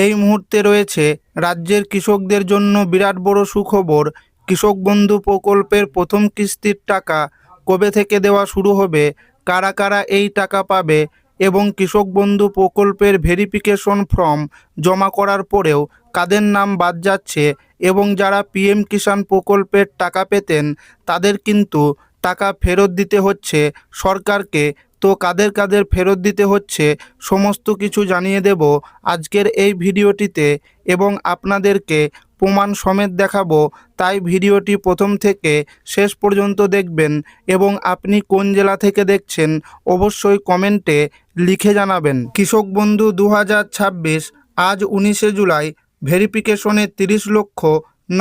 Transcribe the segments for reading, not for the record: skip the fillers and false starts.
এই মুহূর্তে রয়েছে রাজ্যের কৃষকদের জন্য বিরাট বড় সুখবর। কৃষক বন্ধু প্রকল্পের প্রথম কিস্তির টাকা কবে থেকে দেওয়া শুরু হবে, কারা কারা এই টাকা পাবে এবং কৃষক বন্ধু প্রকল্পের ভেরিফিকেশন ফর্ম জমা করার পরেও কাদের নাম বাদ যাচ্ছে এবং যারা পিএম কিষাণ প্রকল্পের টাকা পেতেন তাদের কিন্তু টাকা ফেরত দিতে হচ্ছে সরকারকে। তো কাদের কাদের ফেরত দিতে হচ্ছে সমস্ত কিছু জানিয়ে দেব আজকের এই ভিডিওটিতে এবং আপনাদেরকে প্রমাণ সমেত দেখাবো। তাই ভিডিওটি প্রথম থেকে শেষ পর্যন্ত দেখবেন এবং আপনি কোন জেলা থেকে দেখছেন অবশ্যই কমেন্টে লিখে জানাবেন। কৃষক বন্ধু 2026 আজ 19শে জুলাই ভেরিফিকেশনে 30 লক্ষ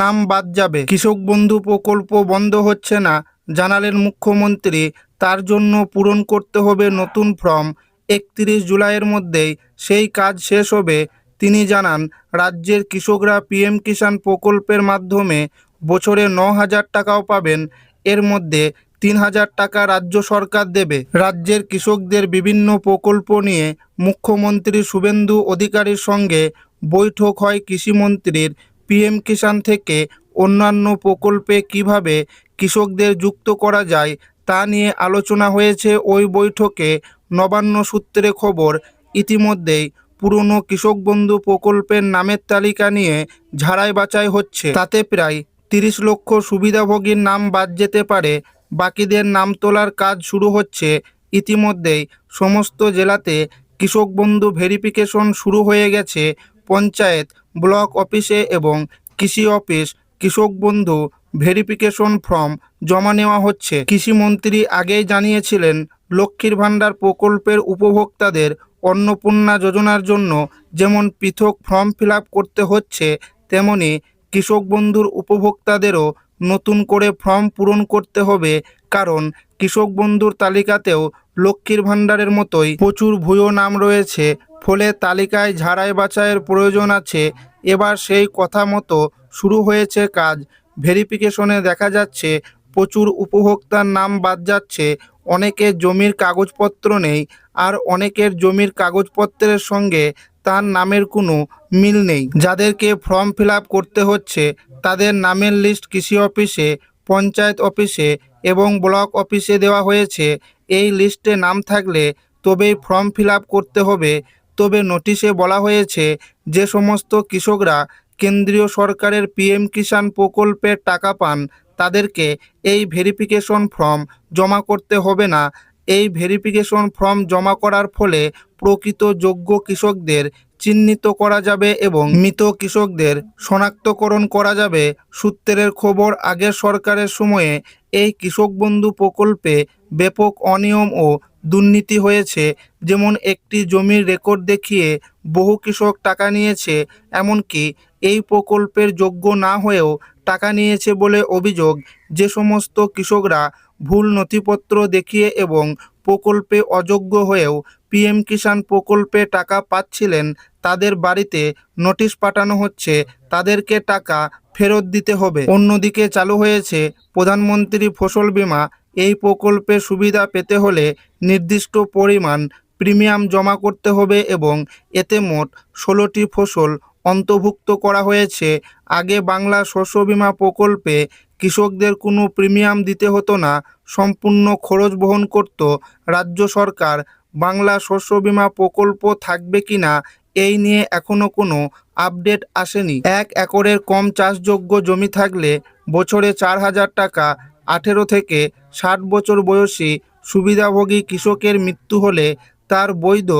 নাম বাদ যাবে। কৃষক বন্ধু প্রকল্প বন্ধ হচ্ছে না জানালেন মুখ্যমন্ত্রী। তার জন্য পূরণ করতে হবে নতুন ফর্ম। 31 জুলাইয়ের মধ্যেই সেই কাজ শেষ হবে। তিনি জানান, রাজ্যের কৃষকরা পিএম কিষাণ প্রকল্পের মাধ্যমে বছরে 9,000 টাকাও পাবেন। এর মধ্যে 3,000 টাকা রাজ্য সরকার দেবে। রাজ্যের কৃষকদের বিভিন্ন প্রকল্প নিয়ে মুখ্যমন্ত্রী শুভেন্দু অধিকারীর সঙ্গে বৈঠক হয় কৃষিমন্ত্রীর। পিএম কিষাণ থেকে অন্যান্য প্রকল্পে কিভাবে কৃষকদের যুক্ত করা যায় তা নিয়ে আলোচনা হয়েছে ওই বৈঠকে। নবান্ন সূত্রে খবর, ইতিমধ্যেই পুরনো কৃষক বন্ধু প্রকল্পের নামের তালিকা নিয়ে ঝাড়াই বাছাই হচ্ছে। তাতে প্রায় 30 লক্ষ সুবিধাভোগীর নাম বাদ যেতে পারে। বাকিদের নাম তোলার কাজ শুরু হচ্ছে। ইতিমধ্যেই সমস্ত জেলাতে কৃষক বন্ধু ভেরিফিকেশন শুরু হয়ে গেছে। পঞ্চায়েত, ব্লক অফিসে এবং কৃষি অফিস কৃষক বন্ধু ভেরিফিকেশন ফর্ম জমা নেওয়া হচ্ছে। কৃষিমন্ত্রী আগেই জানিয়েছিলেন, লক্ষ্মীর ভাণ্ডার প্রকল্পের উপভোক্তাদের অন্নপূর্ণা যোজনার জন্য যেমন পৃথক ফর্ম ফিল আপ করতে হচ্ছে, তেমনি কৃষক বন্ধুর উপভোক্তাদেরও নতুন করে ফর্ম পূরণ করতে হবে। কারণ কৃষক বন্ধুর তালিকাতেও লক্ষ্মীর ভাণ্ডারের মতোই প্রচুর ভুয়ো নাম রয়েছে। ফলে তালিকায় ঝাড়াই বাছাইয়ের প্রয়োজন আছে। এবার সেই কথা মতো শুরু হয়েছে কাজ। ভেরিফিকেশনে দেখা যাচ্ছে প্রচুর উপভোক্তার নাম বাদ যাচ্ছে। অনেকের জমির কাগজপত্র নেই, আর অনেকের জমির কাগজপত্রের সঙ্গে তার নামের কোনো মিল নেই। যাদেরকে ফর্ম ফিল আপ করতে হচ্ছে তাদের নামের লিস্ট কৃষি অফিসে, পঞ্চায়েত অফিসে এবং ব্লক অফিসে দেওয়া হয়েছে। এই লিস্টে নাম থাকলে তবেই ফর্ম ফিল আপ করতে হবে। তবে নোটিশে বলা হয়েছে, যে সমস্ত কৃষকরা কেন্দ্রীয় সরকারের পিএম কিষাণ প্রকল্পের টাকা পান তাদেরকে এই ভেরিফিকেশন ফর্ম জমা করতে হবে না। এই ভেরিফিকেশন ফর্ম জমা করার ফলে প্রকৃত যোগ্য কৃষকদের চিহ্নিত করা যাবে এবং মৃত কৃষকদের শনাক্তকরণ করা যাবে। সূত্রের খবর, আগের সরকারের সময়ে এই কৃষক বন্ধু প্রকল্পে ব্যাপক অনিয়ম ও দুর্নীতি হয়েছে। যেমন একটি জমির রেকর্ড দেখিয়ে বহু কৃষক টাকা নিয়েছে, এমনকি এই প্রকল্পের যোগ্য না হয়েও টাকা নিয়েছে বলে অভিযোগ। যে সমস্ত কৃষকরা ভুল নথিপত্র দেখিয়ে এবং প্রকল্পে অযোগ্য হয়েও পিএম কিষাণ প্রকল্পে টাকা পাচ্ছিলেন তাদের বাড়িতে নোটিশ পাঠানো হচ্ছে, তাদেরকে টাকা ফেরত দিতে হবে। অন্যদিকে চালু হয়েছে প্রধানমন্ত্রী ফসল বীমা। এই প্রকল্পে সুবিধা পেতে হলে নির্দিষ্ট পরিমাণ প্রিমিয়াম জমা করতে হবে এবং এতে মোট 16টি ফসল অন্তর্ভুক্ত করা হয়েছে। আগে বাংলা শস্য বীমা প্রকল্পে কৃষকদের কোনো প্রিমিয়াম দিতে হতো না, সম্পূর্ণ খরচ বহন করত রাজ্য সরকার। বাংলা শস্য বীমা প্রকল্প থাকবে কিনা এই নিয়ে এখনো কোনো আপডেট আসেনি। 1 একরের কম চাষযোগ্য জমি থাকলে বছরে 4,000 টাকা। 18 থেকে 60 বছর বয়সী সুবিধাভোগী কৃষকের মৃত্যু হলে তার বৈধ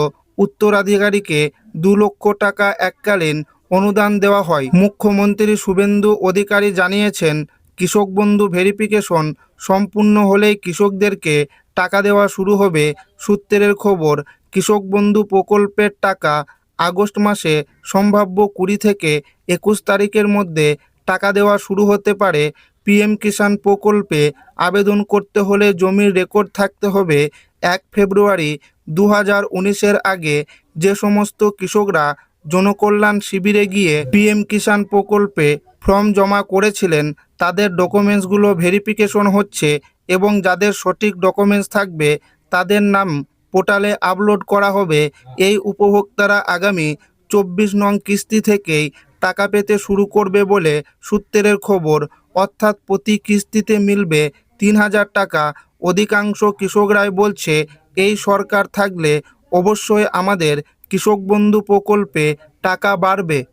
উত্তরাধিকারীকে 2 লক্ষ টাকা এককালীন অনুদান দেওয়া হয়। মুখ্যমন্ত্রী শুভেন্দু অধিকারী জানিয়েছেন, কৃষক বন্ধু ভেরিফিকেশন সম্পূর্ণ হলেই কৃষকদেরকে টাকা দেওয়া শুরু হবে। সূত্রের খবর, কৃষক বন্ধু প্রকল্পের টাকা আগস্ট মাসে সম্ভাব্য 20 থেকে 21 তারিখের মধ্যে টাকা দেওয়া শুরু হতে পারে। পিএম কিষাণ প্রকল্পে আবেদন করতে হলে জমির রেকর্ড থাকতে হবে। 1 ফেব্রুয়ারি 2019-এর আগে যে সমস্ত কৃষকরা জনকল্যাণ শিবিরে গিয়ে পিএম কিষাণ প্রকল্পে ফর্ম জমা করেছিলেন তাদের ডকুমেন্টসগুলো ভেরিফিকেশন হচ্ছে এবং যাদের সঠিক ডকুমেন্টস থাকবে তাদের নাম পোর্টালে আপলোড করা হবে। এই উপভোক্তারা আগামী 24 নং কিস্তি থেকেই টাকা পেতে শুরু করবে বলে সূত্রের খবর। অর্থাৎ প্রতি কিস্তিতে মিলবে 3,000 টাকা। অধিকাংশ কৃষকরাই বলছে এই সরকার থাকলে অবশ্যই আমাদের কৃষক বন্ধু প্রকল্পে টাকা বাড়বে।